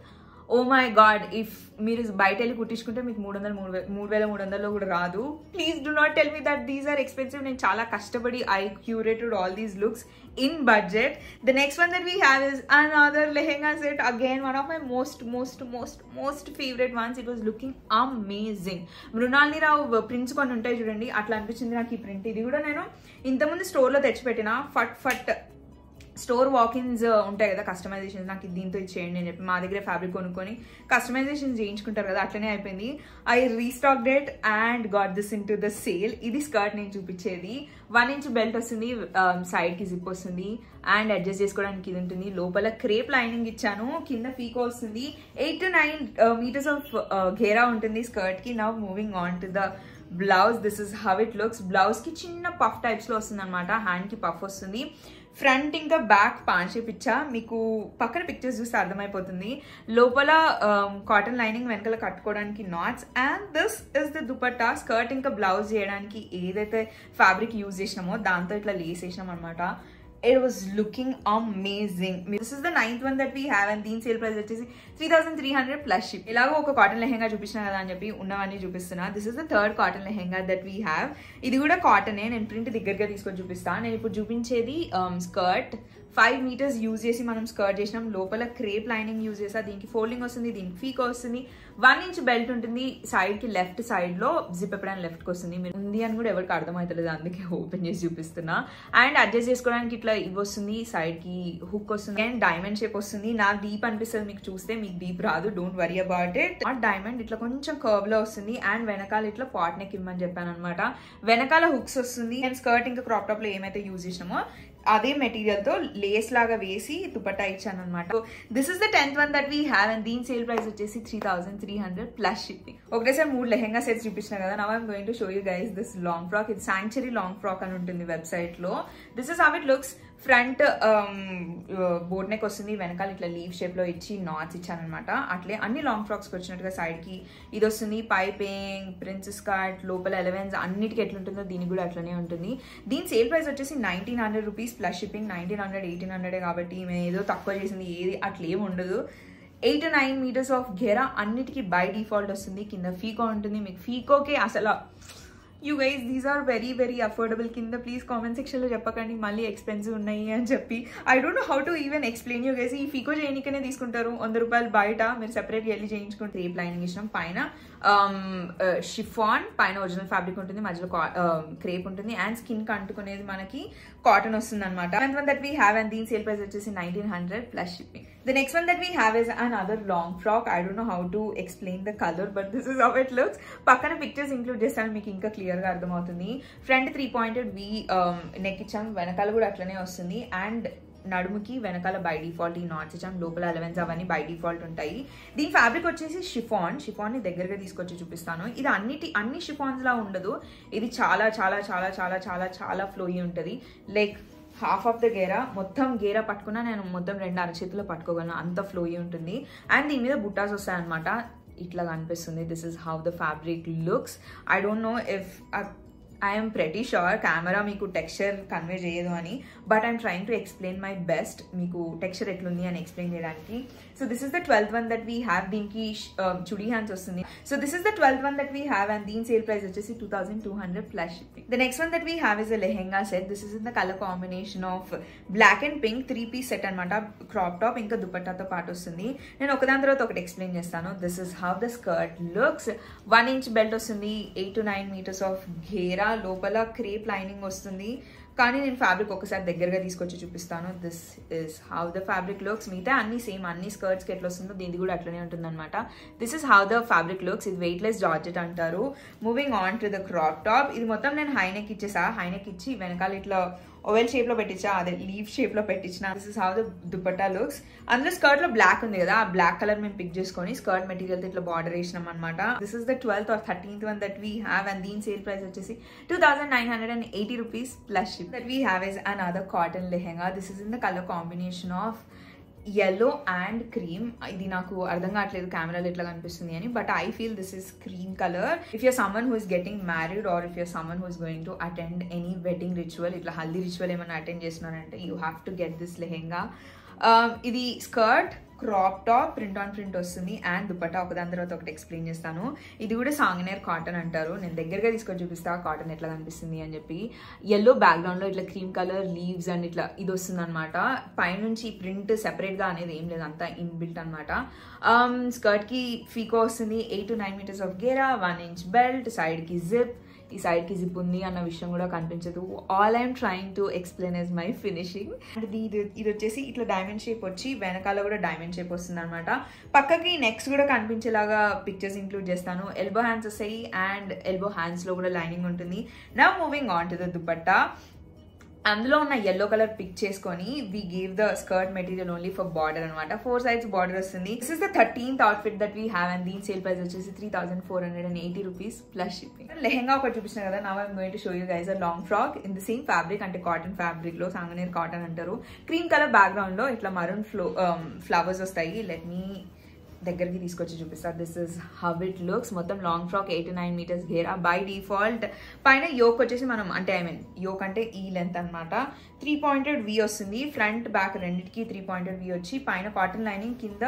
ఓ మై గాడ్, ఇఫ్ మీరు బయట వెళ్ళి కుట్టించుకుంటే మీకు 3,300లో కూడా రాదు. Please do not tell me that these are expensive. నేను చాలా కష్టపడి I curated all these looks in budget. The next one that we have is another lehenga set. Again, one of my most favorite ones. It was looking amazing. Mrinalini Rao prints కొన్ని ఉంటాయి చూడండి, అట్లా అనిపించింది నాకు ఈ ప్రింట్. ఇది కూడా నేను ఇంతకుముందు స్టోర్లో తెచ్చిపెట్టిన. ఫట్ స్టోర్ వాకిన్స్ ఉంటాయి కదా, కస్టమైజేషన్స్, నాకు దీంతో ఇచ్చేయండి అని చెప్పి మా దగ్గర ఫ్యాబ్రిక్ కొనుక్కొని కస్టమైజేషన్ చేయించుకుంటారు కదా, అట్లనే అయిపోయింది. I restocked it and got this in to the sale. ఇది స్కర్ట్ నేను చూపించేది. 1 inch బెల్ట్ వస్తుంది, సైడ్ కి జిప్ వస్తుంది అండ్ అడ్జస్ట్ చేసుకోవడానికి ఇది ఉంటుంది. లోపల క్రేప్ లైనింగ్ ఇచ్చాను, కింద పీకో వస్తుంది. 8 to 9 meters ఆఫ్ ఘేరా ఉంటుంది స్కర్ట్ కి. Now moving on to the blouse. This is how it looks. Blouse కి చిన్న పఫ్ టైప్స్ లో వస్తుంది అనమాట, హ్యాండ్ కి పఫ్ వస్తుంది. ఫ్రంట్ ఇంకా బ్యాక్ పాన్ షేప్ ఇచ్చా, మీకు పక్కన పిక్చర్స్ చూస్తే అర్థమైపోతుంది. లోపల కాటన్ లైనింగ్, వెనకాల కట్టుకోవడానికి knots. And this is the dupatta. Skirt ఇంకా బ్లౌజ్ చేయడానికి ఏదైతే ఫ్యాబ్రిక్ యూజ్ చేసినామో దాంతో ఇట్లా లేస్ వేసినాం అనమాట. It was looking amazing. This is the 9th one that we have and దీని సేల్ ప్రైస్ వచ్చేసి 3,300 ప్లస్ షిప్. ఇలాగో ఒక కాటన్ లెహెంగా చూపించిన కదా అని చెప్పి ఉన్నవన్నీ చూపిస్తున్నా. This is the 3rd cotton lehenga that we have. ఇది కూడా కాటనే. నేను ప్రింట్ దగ్గరగా తీసుకొని చూపిస్తాను. నేను ఇప్పుడు చూపించేది స్కర్ట్. 5 meters యూజ్ చేసి మనం స్కర్ట్ చేసినాం. లోపల క్రేప్ లైనింగ్ యూజ్ చేసా. దీనికి ఫోల్డింగ్ వస్తుంది, దీనికి ఫీకో వస్తుంది. 1 inch బెల్ట్ ఉంటుంది. సైడ్ కి లెఫ్ట్ సైడ్ లో జిప్ ఎప్పుడైనా లెఫ్ట్ కి వస్తుంది. మీరు ఉంది అని కూడా ఎవరికి అర్థమవుతలేదు, అందుకే ఓపెన్ చేసి చూపిస్తున్నా. అండ్ అడ్జస్ట్ చేసుకోవడానికి ఇట్లా ఇవి వస్తుంది, సైడ్ కి హుక్ వస్తుంది అండ్ డైమండ్ షేప్ వస్తుంది. నాకు డీప్ అనిపిస్తుంది మీకు చూస్తే, మీకు డీప్ రాదు, don't worry about it. Diamond ఇట్లా కొంచెం కర్వ్ లో వస్తుంది అండ్ వెనకాల ఇట్లా పాట్ నెక్ ఇవ్వమని చెప్పాను అనమాట. వెనకాల హుక్స్ వస్తుంది. అండ్ స్కర్ట్ ఇంకా క్రాప్ టాప్ లో ఏమైతే యూజ్ చేసినామో అదే మెటీరియల్ తో లేస్ లాగా వేసి దుపట్టా ఇచ్చాను అనమాట. This is the 10th one that we have and దీని సేల్ ప్రైస్ వచ్చేసి 3,300 ప్లస్ షిప్పింగ్. ఒకటేసారి 3 లెహెంగా సెట్స్ చూపించిన కదా. Now I'm going to show you guys this long frock. ఇది సాంక్చురీ లాంగ్ ఫ్రాక్ అని ఉంటుంది వెబ్సైట్ లో. This is how it looks. Front boat neck వస్తుంది, వెనకాల ఇట్లా లీవ్ షేప్ లో ఇచ్చి నాట్స్ ఇచ్చాను అనమాట. అట్లే అన్ని లాంగ్ ఫ్రాక్స్ వచ్చినట్టుగా సైడ్ కి ఇది వస్తుంది. పైపింగ్, ప్రిన్సెస్ కట్, లోపల ఎలెవెన్స్ అన్నిటికీ ఎట్లుంటుందో దీనికి కూడా అట్లనే ఉంటుంది. దీని సేల్ ప్రైస్ వచ్చేసి 1,900 రూపీస్ ప్లస్ షిప్పింగ్. 1,900, 1,800 కాబట్టి మేము ఏదో తక్కువ చేసింది ఏది అట్లేం ఉండదు. 8 to 9 meters ఆఫ్ ఘెరా అన్నిటికీ బై డిఫాల్ట్ వస్తుంది. కింద ఫీకో ఉంటుంది. మీకు ఫీకోకే అసలు you guys these are very affordable. కింద ప్లీజ్ కామెంట్ సెక్షన్లో చెప్పకండి మళ్ళీ ఎక్స్పెన్సివ్ ఉన్నాయి అని చెప్పి. I don't know how to even explain you guys. ఈ ఫీకో చేయనికనే తీసుకుంటారు 100 రూపాయలు, బయట మీరు సెపరేట్గా వెళ్ళి చేయించుకుంటే. రేప్ లైనింగ్ ఇష్టం, పైన షిఫాన్, పైన ఒరిజినల్ ఫ్యాబ్రిక్ ఉంటుంది, మధ్యలో క్రేప్ ఉంటుంది అండ్ స్కిన్ కి అంటుకునేది మనకి కాటన్ వస్తుంది అనమాట. దట్ వీ హ్యావ్ అండ్ దీని సేల్ ప్రైస్ వచ్చేసి 1,900 plus shipping. The next one that we have is another long frock. I don't know how to explain the color, but this is how it looks. పక్కన pictures include చేస్తాను, మీకు ఇంకా clear గా అర్థమవుతుంది. Front 3-pointed V neck ఇచ్చాం, వెనకాల కూడా అట్లనే వస్తుంది. అండ్ నడుముకి వెనకాల బై డిఫాల్ట్ ఈ నాట్స్ ఇచ్చాం. లోపల ఎలెవెన్స్ అవన్నీ బై డిఫాల్ట్ ఉంటాయి. దీని ఫ్యాబ్రిక్ వచ్చేసి షిఫాన్. షిఫాన్ ని దగ్గరగా తీసుకొచ్చి చూపిస్తాను. ఇది అన్ని షిఫాన్స్ లా ఉండదు. ఇది చాలా చాలా చాలా చాలా చాలా చాలా ఫ్లోయీ ఉంటుంది. లైక్ హాఫ్ ఆఫ్ ద గేరా, మొత్తం గేరా పట్టుకున్నా నేను మొత్తం 2 అరచేతుల్లో పట్టుకోగలను, అంత ఫ్లోయీ ఉంటుంది. అండ్ దీని మీద బుట్టాస్ వస్తాయన్నమాట, ఇట్లా కనిపిస్తుంది. This is how the fabric looks. I don't know if I am pretty sure camera మీకు టెక్స్చర్ కన్వే చేయదు అని, but I'm trying to explain my best మీకు టెక్స్చర్ ఎట్లుంది అని ఎక్స్ప్లెయిన్ చేయడానికి. So this is the 12th one that we have. దీనికి chudi hands వస్తుంది. So this is the 12th one that we have and దీని sale price వచ్చేసి 2200 plus shipping. The next one that we have is a lehenga set. This is in the colour combination of black and pink, 3-piece set అనమాట. Crop top ఇంకా దుపట్టాతో పాటు వస్తుంది. నేను ఒకదాని తర్వాత ఒకటి ఎక్స్ప్లెయిన్ చేస్తాను. This is how the skirt looks. 1 inch belt వస్తుంది, 8 to 9 meters ఆఫ్ ఘేరా, లోపల క్రేప్ లైనింగ్ వస్తుంది. కానీ నేను ఫ్యాబ్రిక్ ఒకసారి దగ్గరగా తీసుకొచ్చి చూపిస్తాను. This is how the fabric looks. మిగతా అన్ని సేమ్, అన్ని స్కర్ట్స్కి ఎట్లా వస్తుందో దీనికి కూడా అట్లనే ఉంటుంది అనమాట. This is how the fabric looks. ఇది వెయిట్లెస్ జార్జెట్ అంటారు. Moving on to the crop top. ఇది మొత్తం నేను హైనెక్ ఇచ్చేసా. హైనెక్ ఇచ్చి వెనకాల ఇట్లా ఓవెల్ షేప్ లో పెట్టించా, అదే లీవ్ షేప్ లో పెట్టించిన. This is how the dupatta looks. అందులో స్కర్ట్ లో బ్లాక్ ఉంది కదా, ఆ బ్లాక్ కలర్ మేము పిక్ చేసుకొని స్కర్ట్ మెటీరియల్ తో ఇట్లా బార్డర్ వేసినాం అనమాట. This is the 12th or 13th one that we have and దీని సేల్ ప్రైస్ వచ్చేసి 2980 rupees plus ship. That we have is another cotton lehenga. This is in the colour combination of yellow and cream. ఇది నాకు అర్థం కావట్లేదు కెమెరాలో ఎట్లా కనిపిస్తుంది అని, but I feel this is cream colour. If you're someone who is getting married or if you're someone who is going to attend any wedding ritual, ఇట్లా haldi ritual ఏమైనా అటెండ్ చేస్తున్నారంటే you have to get this lehenga. ఇది skirt, crop top, print on print వస్తుంది and dupatta ఒకదాని తర్వాత ఒకటి explain చేస్తాను. ఇది కూడా సాంగనేర్ కాటన్ అంటారు. నేను దగ్గరగా తీసుకొని చూపిస్తా కాటన్ ఎట్లా కనిపిస్తుంది అని చెప్పి. ఎల్లో బ్యాక్గ్రౌండ్ లో ఇట్లా క్రీమ్ కలర్ లీవ్స్ అండ్ ఇట్లా ఇది వస్తుంది అనమాట. పైనుంచి ప్రింట్ సెపరేట్ గా అనేది ఏం లేదు, అంతా ఇన్బిల్ట్ అనమాట. స్కర్ట్ కి ఫీకో వస్తుంది, 8 to 9 meters of Gera, 1 inch belt, side కి జిప్. ఈ సైడ్ కి జిప్ ఉంది అన్న విషయం కూడా కనిపించదు. All I'm trying to explain is my finishing. And ఇది వచ్చేసి ఇట్లా డైమండ్ షేప్ వచ్చి వెనకాల కూడా డైమండ్ షేప్ వస్తుంది అనమాట. పక్కకి నెక్స్ట్ కూడా కనిపించేలాగా పిక్చర్స్ ఇంక్లూడ్ చేస్తాను. ఎల్బో హ్యాండ్స్ వస్తాయి అండ్ ఎల్బో హ్యాండ్స్ లో కూడా లైనింగ్ ఉంటుంది. Now moving on to the dupatta. అందులో ఉన్న yellow కలర్ పిక్ చేసుకొని we gave the skirt material only for border అనమాట. 4 sides బార్డర్ వస్తుంది. This is the 13th outfit that we have and దీని sale price వచ్చేసి 3480 rupees ప్లస్ షిప్పింగ్. లెహెంగా ఒకటి చూపించిన కదా, now I'm going to show you guys a long frock in the same fabric, అంటే cotton fabric లో, Sanganer cotton అంటారు. Cream colour background లో ఇట్లా మరూన్ ఫ్లవర్స్ వస్తాయి. లెట్ మీ దగ్గరికి తీసుకొచ్చి చూపిస్తా. This is how it looks. మొత్తం లాంగ్ ఫ్రాక్, 8 to 9 meters గేరా. బై డిఫాల్ట్ పైన యోక్ వచ్చేసి మనం అంటే యోక్ అంటే ఈ లెంత్ అనమాట. 3-pointed V వస్తుంది. ఫ్రంట్ బ్యాక్ రెండింటికి 3-pointed V వచ్చి పైన కాటన్ లైనింగ్, కింద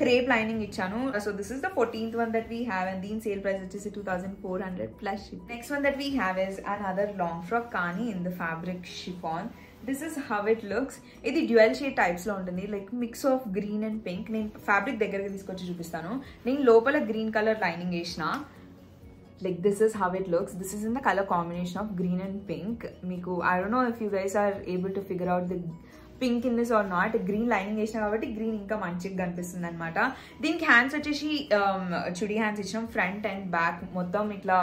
క్రేప్ లైనింగ్ ఇచ్చాను. So this is the 14th one that we have and దీని సేల్ ప్రైస్ వచ్చేసి 2400 plus ship. Next one that we have is another long frock కానీ in the fabric chiffon. This is how it looks. ఇది dual shade types లో ఉంటుంది, like mix of green and pink. నేను fabric దగ్గరగా తీసుకొచ్చి చూపిస్తాను. నేను లోపల గ్రీన్ కలర్ లైనింగ్ వేసిన. like this is how it looks. This is in the color combination of green and pink. Meeku I don't know if you guys are able to figure out the pink in this or not. Green lining వేసినా కాబట్టి green ఇంకా మంచిగా కనిపిస్తుంది అనమాట. దీనికి hands వచ్చేసి chudi hands ఇచ్చినాం. Front and back మొత్తం ఇట్లా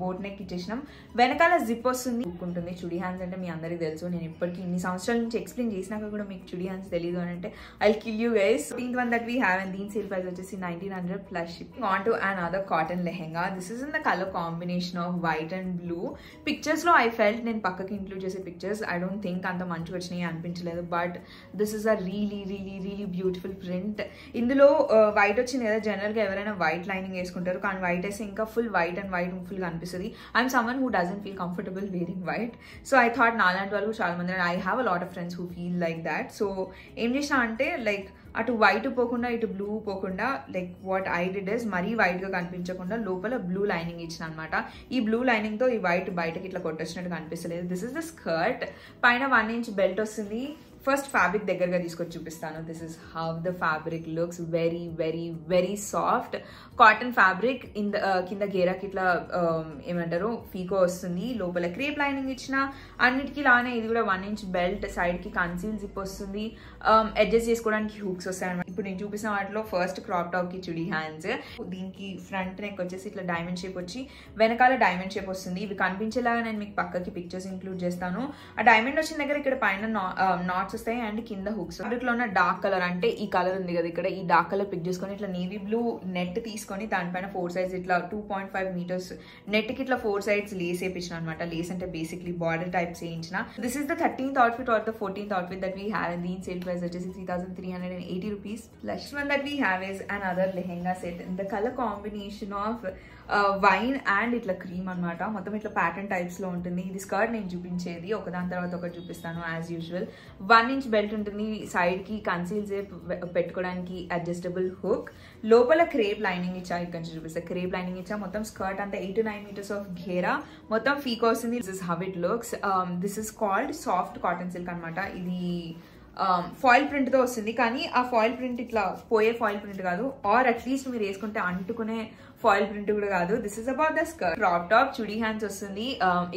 బోట్ నెక్ ఇచ్చేసినాం. వెనకాల జిప్ వస్తుంది, ఉంటుంది. చుడీ హ్యాండ్స్ అంటే మీ అందరికీ తెలుసు. నేను ఇప్పటికీ ఇన్ని సంవత్సరాల నుంచి ఎక్స్ప్లెయిన్ చేసినాక కూడా మీకు చుడీ హ్యాండ్స్ తెలియదు అని అంటే I kill you guys. 14th one that we have and దీని సేల్ ప్రైస్ వచ్చేసి 1900 plus shipping. On to another cotton lehenga. This is in the colour combination off white and blue. Pictures లో I felt నేను పక్కకి include చేసే pictures I don't think అంత మంచిగా వచ్చినాయి అనిపించలేదు. But this is a really beautiful print. ఇందులో white వచ్చింది కదా, జనరల్ గా ఎవరైనా వైట్ లైనింగ్ వేసుకుంటారు, కానీ వైట్ వేస్తే ఇంకా full white and white full కనిపిస్తుంది. I'm someone who doesn't feel comfortable wearing white. So I thought నాలాంటి వాళ్ళు చాలా మంది, I have a lot of friends who feel like that. So ఏం చేసినా అంటే లైక్ అటు వైట్ పోకుండా ఇటు బ్లూ పోకుండా like what I did is మరీ వైట్ గా కనిపించకుండా లోపల బ్లూ లైనింగ్ ఇచ్చిన అనమాట. ఈ బ్లూ లైనింగ్ తో ఈ వైట్ బయటకి ఇట్లా కొట్టొచ్చినట్టు కనిపిస్తలేదు. This is the skirt. పైన 1 inch బెల్ట్ వస్తుంది. ఫస్ట్ ఫ్యాబ్రిక్ దగ్గరగా తీసుకొచ్చి చూపిస్తాను. This is how the fabric looks. Very soft cotton fabric. కింద గేరాకి ఇట్లా ఏమంటారు ఫీకో వస్తుంది. లోపల క్రేప్ లైనింగ్ ఇచ్చిన. అన్నిటికీ లానే ఇది కూడా 1 inch బెల్ట్. సైడ్ కి కన్సీల్ జిప్ వస్తుంది. అడ్జస్ట్ చేసుకోవడానికి హూక్స్ వస్తాయి అనమాట. ఇప్పుడు నేను చూపిస్తున్న వాటిలో ఫస్ట్ క్రాప్ టాప్ కి చుడీ హ్యాండ్స్. దీనికి ఫ్రంట్ నెక్ వచ్చేసి ఇట్లా డైమండ్ షేప్ వచ్చి వెనకాల డైమండ్ షేప్ వస్తుంది. ఇవి కనిపించేలాగా నేను మీకు పక్కకి పిక్చర్స్ ఇంక్లూడ్ చేస్తాను. ఆ డైమండ్ వచ్చిన దగ్గర ఇక్కడ పైన నాట్స్ వస్తాయి అండ్ కింద హుక్స్. ఫ్యాబ్రిక్లో ఉన్న డార్క్ కలర్ అంటే ఈ కలర్ ఉంది కదా ఇక్కడ, ఈ డార్క్ కలర్ పిక్ చేసుకొని ఇట్లా నేవీ బ్లూ నెట్ తీసుకొని దానిపైన 4 సైడ్స్ ఇట్లా 2.5 మీటర్స్ నెట్ కి ఇట్లా 4 సైడ్స్ లేస్ వేయించిన అనమాట. లేస్ అంటే బేసిక్లీ బార్డర్ టైప్స్ వేయించిన. This is the 13th outfit or the 14th outfit that we have in the sale price వచ్చేసి 3,380 rupees plus. One that we have is another lehenga set in the color combination of wine and ఇట్లా cream అనమాట. మొత్తం ఇట్లా pattern types లో ఉంటుంది. ఇది skirt నేను చూపించేది, ఒకదాని తర్వాత ఒకటి చూపిస్తాను యాజ్ యూజువల్. 1 inch బెల్ట్ ఉంటుంది, సైడ్ కి కన్సీల్ జేప్ పెట్టుకోవడానికి అడ్జస్టబుల్ హుక్, లోపల క్రేప్ లైనింగ్ ఇచ్చా. ఇక్కడ నుంచి చూపిస్తా, క్రేప్ లైనింగ్ ఇచ్చా. మొత్తం స్కర్ట్ అంతా 8 to 9 meters ఆఫ్ ఘేరా, మొత్తం ఫీక్ వస్తుంది. This is how it looks. This is called soft cotton silk అనమాట. ఇది ఫాయిల్ ప్రింట్ తో వస్తుంది, కానీ ఆ ఫాయిల్ ప్రింట్ ఇట్లా పోయే ఫాయిల్ ప్రింట్ కాదు, ఆర్ అట్లీస్ట్ మీరు వేసుకుంటే అంటుకునే ఫాయిల్ ప్రింట్ కూడా కాదు. This is about the skirt. Crop top, chudi hands వస్తుంది,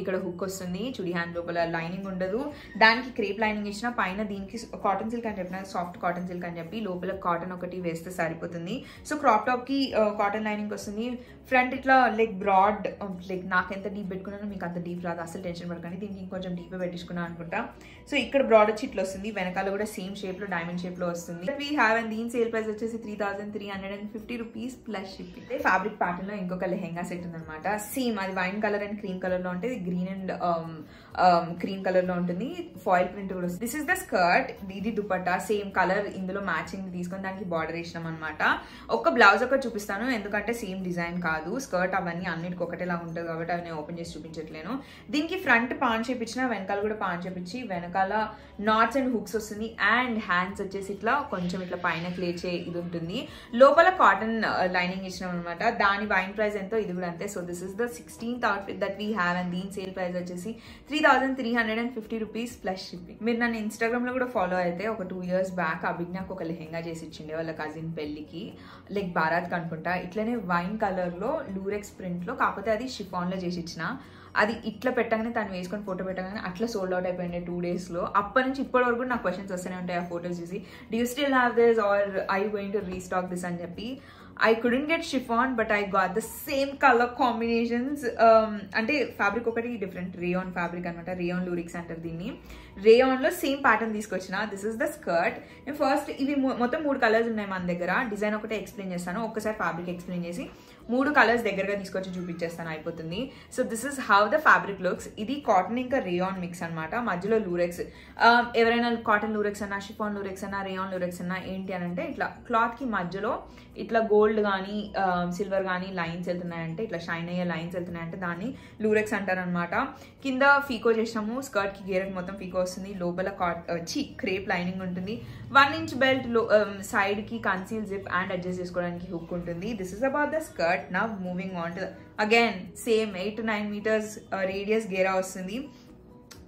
ఇక్కడ హుక్ వస్తుంది. చుడీ హ్యాండ్ లోపల లైనింగ్ ఉండదు, దానికి క్రేప్ లైనింగ్ ఇచ్చిన. పైన దీనికి కాటన్ సిల్క్ అని చెప్పిన, సాఫ్ట్ కాటన్ సిల్క్ అని చెప్పి, లోపల కాటన్ ఒకటి వేస్తే సరిపోతుంది. సో క్రాప్ టాప్ కి కాటన్ లైనింగ్ వస్తుంది. ఫ్రంట్ ఇట్లా లైక్ బ్రాడ్, లైక్ నాకు ఎంత డీప్ పెట్టుకున్నానో మీకు అంత డీప్ రాదు, అసలు టెన్షన్ పడకండి. దీనికి ఇంకొంచెం డీప్ పెట్టించుకున్నాను అనుకుంటా. సో ఇక్కడ బ్రాడ్ వచ్చి ఇట్లా వస్తుంది, వెనకాల కూడా సేమ్ షేప్ లో డైమండ్ షేప్ లో వస్తుంది. వీ హ్యావ్ అండ్ దీని సేల్ ప్రైస్ వచ్చేసి 3,350 rupees plus shipping. Fabric pattern లో ఇంకొక లెహెంగా సెట్ ఉందన్నమాట. సేమ్ అది wine colour and cream colour లో ఉంటుంది, గ్రీన్ అండ్ క్రీమ్ కలర్ లో ఉంటుంది. ఫాయిల్ ప్రింట్ కూడా వస్తుంది. దిస్ ఇస్ ద స్కర్ట్, ఇది దుపట్టా సేమ్ కలర్, ఇందులో మ్యాచింగ్ తీసుకొని దానికి బార్డర్ వేసినాం అనమాట. ఒక బ్లౌజ్ ఒకటి చూపిస్తాను ఎందుకంటే సేమ్ డిజైన్ కాదు, స్కర్ట్ అవన్నీ అన్నిటికి ఒకటేలా ఉంటుంది కాబట్టి అవి నేను ఓపెన్ చేసి చూపించట్లేను. దీనికి ఫ్రంట్ పాన్ చేపించిన, వెనకాల కూడా పాన్ చేపించి, వెనకాల నాట్స్ అండ్ హుక్స్ వస్తుంది. అండ్ హ్యాండ్స్ వచ్చేసి ఇట్లా కొంచెం ఇట్లా పైన క్లేచే ఇది ఉంటుంది. లోపల కాటన్ లైనింగ్ ఇచ్చినాం అనమాట. దాని వైన్ ప్రైస్ ఎంతో ఇది కూడా అంతే. So this is the 16th outfit that we have and దీని సేల్ ప్రైస్ వచ్చేసి 3,350 rupees ప్లస్ షిప్పింగ్. మీరు నన్ను ఇన్స్టాగ్రామ్ లో కూడా ఫాలో అయితే ఒక 2 years బ్యాక్ అభిజ్ఞాకు ఒక లెహెంగా చేసి ఇచ్చిండే వాళ్ళ కజిన్ పెళ్లికి, లైక్ బారాత్ కనుకుంటా. ఇట్లనే వైన్ కలర్ లో లూరెక్స్ ప్రింట్ లో, కాకపోతే అది షిఫాన్ లో చేసి ఇచ్చిన. అది ఇట్లా పెట్టగానే తను వేసుకొని ఫోటో పెట్టగానే అట్లా సోల్డ్ అవుట్ అయిపోయింది 2 days లో. అప్పటి నుంచి ఇప్పటి వరకు నాకు క్వశ్చన్స్ వస్తూనే ఉంటాయి ఆ ఫోటోస్ చూసి, do you still have this or I you going to restock this అని చెప్పి. I couldn't get chiffon but I got the same color combinations. అంటే ఫ్యాబ్రిక్ ఒకటి డిఫరెంట్, రేయాన్ ఫ్యాబ్రిక్ అనమాట, రేయాన్ లూరిక్స్ అంటారు దీన్ని. రేయాన్ లో సేమ్ ప్యాటర్న్ తీసుకొచ్చిన. This is the skirt. First ఇవి మొత్తం 3 కలర్స్ ఉన్నాయి మన దగ్గర. డిజైన్ ఒకటే ఎక్స్ప్లెయిన్ చేస్తాను, ఒక్కసారి ఫ్యాబ్రిక్ ఎక్స్ప్లెయిన్ చేసి 3 కలర్స్ దగ్గరగా తీసుకొచ్చి చూపించేస్తాను, అయిపోతుంది. So this is how the fabric looks. ఇది కాటన్ ఇంకా రేయాన్ మిక్స్ అనమాట, మధ్యలో లూరెక్స్. ఎవరైనా కాటన్ లూరెక్స్ అన్నా, షిఫాన్ లూరెక్స్ అన్నా, రేయాన్ లూరెక్స్ అన్నా ఏంటి అని అంటే, ఇట్లా క్లాత్ కి మధ్యలో ఇట్లా గోల్డ్ కానీ సిల్వర్ కానీ లైన్స్ వెళ్తున్నాయంటే, ఇట్లా షైన్ అయ్యే లైన్స్ వెళ్తున్నాయంటే దాన్ని లూరెక్స్ అంటారు అనమాట. కింద ఫీకో చేసినాము, స్కర్ట్ కి గేరకి మొత్తం ఫీకో వస్తుంది. లోపల క్రేప్ లైనింగ్ ఉంటుంది. 1 inch బెల్ట్, సైడ్ కి కన్సీల్ జిప్ అండ్ అడ్జస్ట్ చేసుకోవడానికి హుక్ ఉంటుంది. This is about the skirt. Now moving on to again same 8 to 9 meters radius గేరా వస్తుంది.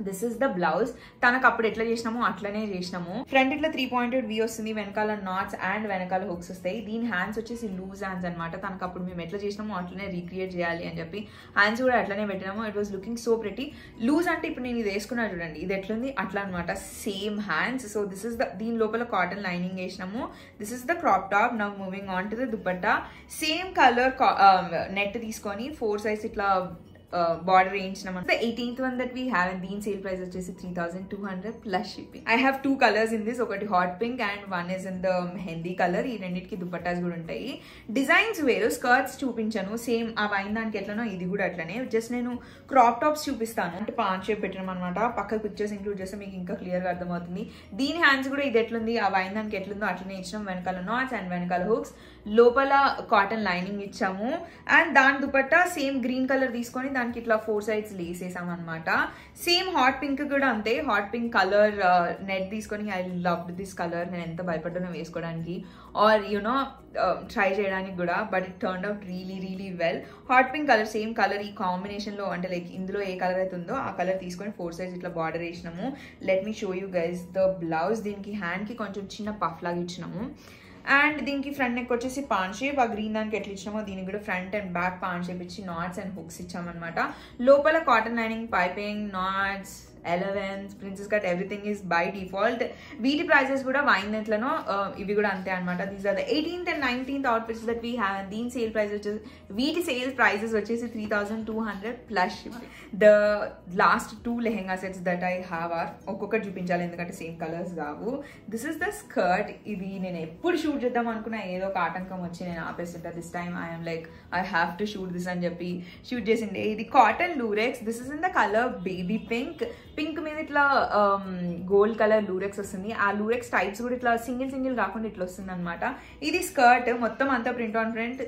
This is the blouse. తనకు అప్పుడు ఎట్లా చేసినామో అట్లనే చేసినాము. ఫ్రంట్ ఇట్లా 3-pointed V వస్తుంది, వెనకాల నాట్స్ అండ్ వెనకాల హుక్స్ వస్తాయి. దీని హ్యాండ్స్ వచ్చేసి లూజ్ హ్యాండ్స్ అనమాట. తనకు అప్పుడు మేము ఎట్లా చేసినామో అట్లనే రీక్రియేట్ చేయాలి అని చెప్పి హ్యాండ్స్ కూడా అట్లనే పెట్టినాము. It was looking so pretty. Loose అంటే ఇప్పుడు నేను ఇది వేసుకున్నా చూడండి, ఇది ఎట్లుంది అట్లా అనమాట, same hands. So this is the, దీని లోపల కాటన్ లైనింగ్ వేసినాము. This is the crop top. Now moving on to the dupatta. Same colour net తీసుకొని 4 sides ఇట్లా బార్డర్ వేయించినాం. The 18th one that we have and దీని సేల్ ప్రైస్ వచ్చేసి 3,200 plus shipping. I have 2 colors in this. ఒకటి hot pink and one is in the mehendi colour. ఈ రెండింటికి దుపట్టాస్ కూడా ఉంటాయి. డిజైన్స్ వేరు, స్కర్ట్స్ చూపించాను సేమ్ ఆ వైన్ దానికి ఎట్లనో ఇది కూడా అట్లనే. జస్ట్ నేను క్రాప్ టాప్స్ చూపిస్తాను, అంటే పాన్ షేప్ పెట్టినాం అనమాట. పక్క పిక్చర్స్ ఇంక్లూడ్ చేస్తే మీకు ఇంకా క్లియర్ గా అర్థమవుతుంది. దీని హ్యాండ్స్ కూడా ఇది ఎట్లుంది, ఆ వైన్ దానికి ఎట్లుందో అట్లనే ఇచ్చినాం. వెనకాల నాట్స్ అండ్ వెనకాల హుక్స్, లోపల కాటన్ లైనింగ్ ఇచ్చాము. అండ్ దాని దుపట్టా సేమ్ గ్రీన్ కలర్ తీసుకొని దానికి ఇట్లా 4 sides లేస్ వేసాం అనమాట. సేమ్ హాట్ పింక్ కూడా అంతే, హాట్ పింక్ కలర్ నెట్ తీసుకొని. I loved this colour. నేను ఎంత భయపడ్డానో వేసుకోవడానికి ఆర్ యునో ట్రై చేయడానికి కూడా, but it turn out really really well. Hot pink colour, same colour ఈ కాంబినేషన్ లో, అంటే లైక్ ఇందులో ఏ కలర్ అయితే ఉందో ఆ కలర్ తీసుకొని 4 sides ఇట్లా బార్డర్ వేసినాము. Let me show you guys the blouse. దీనికి హ్యాండ్ కి కొంచెం చిన్న పఫ్ లాగా ఇచ్చినాము. అండ్ దీనికి ఫ్రంట్ నెక్ వచ్చేసి పాన్ షేప్. ఆ గ్రీన్ దానికి ఎట్లా ఇచ్చినామో దీనికి కూడా front and back paan shape ఇచ్చి నాట్స్ అండ్ హుక్స్ ఇచ్చామన్నమాట. లోపల cotton lining, piping, knots 11s, princess cut, everything is by default. వీటి ప్రైజెస్ కూడా వైనెట్లను ఇవి కూడా అంతే అనమాట. These are the 18th and 19th outfits that we have, and దీని సేల్ ప్రైస్ వచ్చేసి వీటి సేల్ ప్రైజెస్ వచ్చేసి 3200 plus. The last 2 lehenga sets that I have are ఒక్కొక్కటి చూపించాలి ఎందుకంటే సేమ్ కలర్స్ కావు. This is the skirt. ఇది నేను ఎప్పుడు షూట్ చేద్దాం అనుకున్నా ఏదో ఒక ఆటంకం వచ్చి నేను ఆపేస్తుంటా. This time I'm like I have to shoot this అని చెప్పి షూట్ చేసిండే. ఇది cotton lurex. This is in the colour baby pink. Pink మీద ఇట్లా గోల్డ్ కలర్ లూరెక్స్ వస్తుంది. ఆ లూరెక్స్ టైప్స్ కూడా ఇట్లా సింగిల్ కాకుండా ఇట్లా వస్తుంది అనమాట. ఇది స్కర్ట్ మొత్తం అంతా ప్రింట్ ఆన్ ప్రింట్.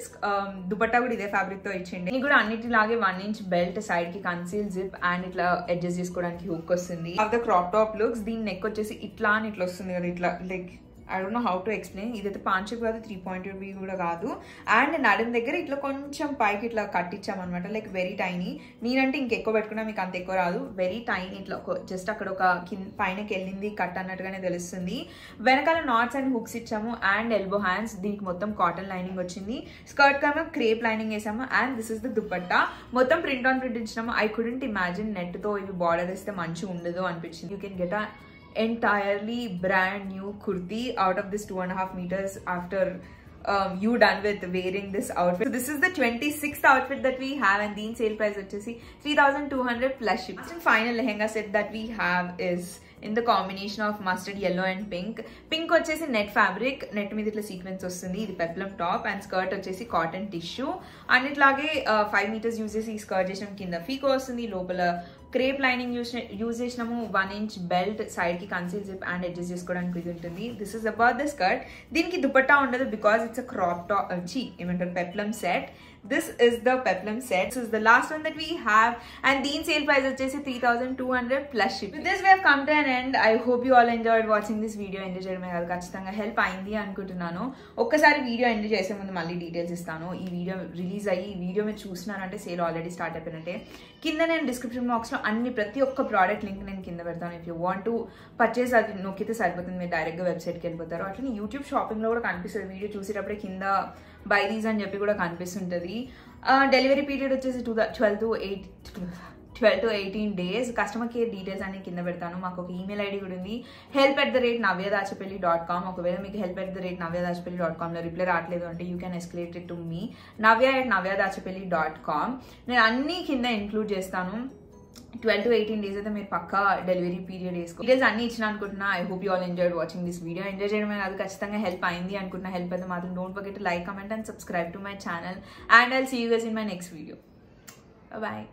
దుపట్టా కూడా ఇదే ఫ్యాబ్రిక్ తో ఇచ్చింది. ఇది కూడా అన్నిటిలాగే 1 inch బెల్ట్, సైడ్ కి కన్సీల్ జిప్ అండ్ ఇట్లా అడ్జస్ట్ చేసుకోవడానికి హుక్ వస్తుంది. Of the crop top looks. దీని నెక్ వచ్చేసి ఇట్లా అని ఇట్లా వస్తుంది కదా, ఇట్లా like I don't know how to explain. ఇదైతే పాంచకు కాదు, 3.2 కూడా కాదు. అండ్ నడుం దగ్గర ఇట్లా కొంచెం పైకి ఇట్లా కట్టించామన్నమాట, లైక్ వెరీ టైనీ. నేనంటే ఇంకెక్కువ పెట్టుకున్నా మీకు అంత ఎక్కువ రాదు. వెరీ టైనీ ఇట్లా జస్ట్ అక్కడ ఒక పైనకి వెళ్ళింది కట్ అన్నట్టుగానే తెలుస్తుంది. వెనకాల నాట్స్ అండ్ హుక్స్ ఇచ్చాము అండ్ ఎల్బో హ్యాండ్స్. దీనికి మొత్తం కాటన్ లైనింగ్ వచ్చింది. స్కర్ట్ కన్నా క్రేప్ లైనింగ్ వేసాము and this is the dupatta. మొత్తం ప్రింట్ ఆన్ ప్రింట్ ఇచ్చినాము. ఐ కుడెంట్ ఇమాజిన్ నెట్ తో ఇవి బార్డర్ వేస్తే మంచిగా ఉండదు అనిపించింది. You can get entirely brand new kurti out of this 2.5 meters after you done with wearing this outfit. So this is the 26th outfit that we have, and the sale price vachesi 3200 plus ship. And final lehenga set that we have is in the combination of mustard yellow and pink. Pink వచ్చేసి net fabric, net మీద ఇట్లా sequence వస్తుంది. ఇది peplum top and skirt వచ్చేసి cotton tissue. అన్నిట్లాగే 5 meters use చేసి ఈ skirt చేసిన కింద ఫీకో వస్తుంది. లోపల క్రేప్ లైనింగ్ యూజ్ చేసినాము. 1 inch బెల్ట్, సైడ్ కి కన్సీల్ జిప్ అండ్ అడ్జస్ట్ చేసుకోవడానికి ఇది ఉంటుంది. This is about the skirt. దీనికి దుపట్టా ఉండదు because it's a crop top ఏమంటారు peplum set. This is the peplum set. This is the last one that we have, and the sale price is 3200 plus shipping. With this we have come to an end. I hope you all enjoyed watching this video. Enjoy చేయడమే కాదు ఖచ్చితంగా help అయింది అనుకుంటున్నాను. ఒక్కసారి video end చేసే ముందు మళ్ళీ details ఇస్తాను. ఈ వీడియో రిలీజ్ అయ్యి ఈ వీడియో మీరు చూస్తున్నారంటే సేల్ ఆల్రెడీ స్టార్ట్ అయిపోయినట్టే. కింద నేను డిస్క్రిప్షన్ బాక్స్ లో ప్రతి ఒక్క ప్రోడక్ట్ లింక్ నేను కింద పెడతాను. If you want to purchase అది నొక్కితే సరిపోతుంది, మీరు డైరెక్ట్ గా వెబ్సైట్కి వెళ్ళిపోతారు. అట్లనే యూట్యూబ్ షాపింగ్ లో కూడా కనిపిస్తుంది. వీడియో చూసేటప్పుడే కింద బై దీస్ అని చెప్పి కూడా కనిపిస్తుంటుంది. డెలివరీ పీరియడ్ వచ్చేసి 12 to 18 days. Customer care details అన్ని కింద పెడతాను. మాకు ఒక ఈమెయిల్ ఐడి కూడా ఉంది, help@navyadachapalli.com. ఒకవేళ మీకు help@navyadachapalli.com లో రిప్లై రావట్లేదు అంటే you can escalate it to me, navya@navyadachapalli.com. నేను అన్ని కింద ఇంక్లూడ్ చేస్తాను. 12 to 18 days అయితే మీరు పక్కా డెలివరీ పీరియడ్ వేసుకో. డీటెయిల్స్ అన్ని ఇచ్చిన అనుకుంటున్నా. I hope you all enjoyed watching this video. Enjoy చేయడమే కాదు ఖచ్చితంగా హెల్ప్ అయింది అనుకుంటున్నా. హెల్ప్ అయితే మాత్రం don't forget to like, comment and subscribe to my channel. And I'll see you guys in my next video. Bye.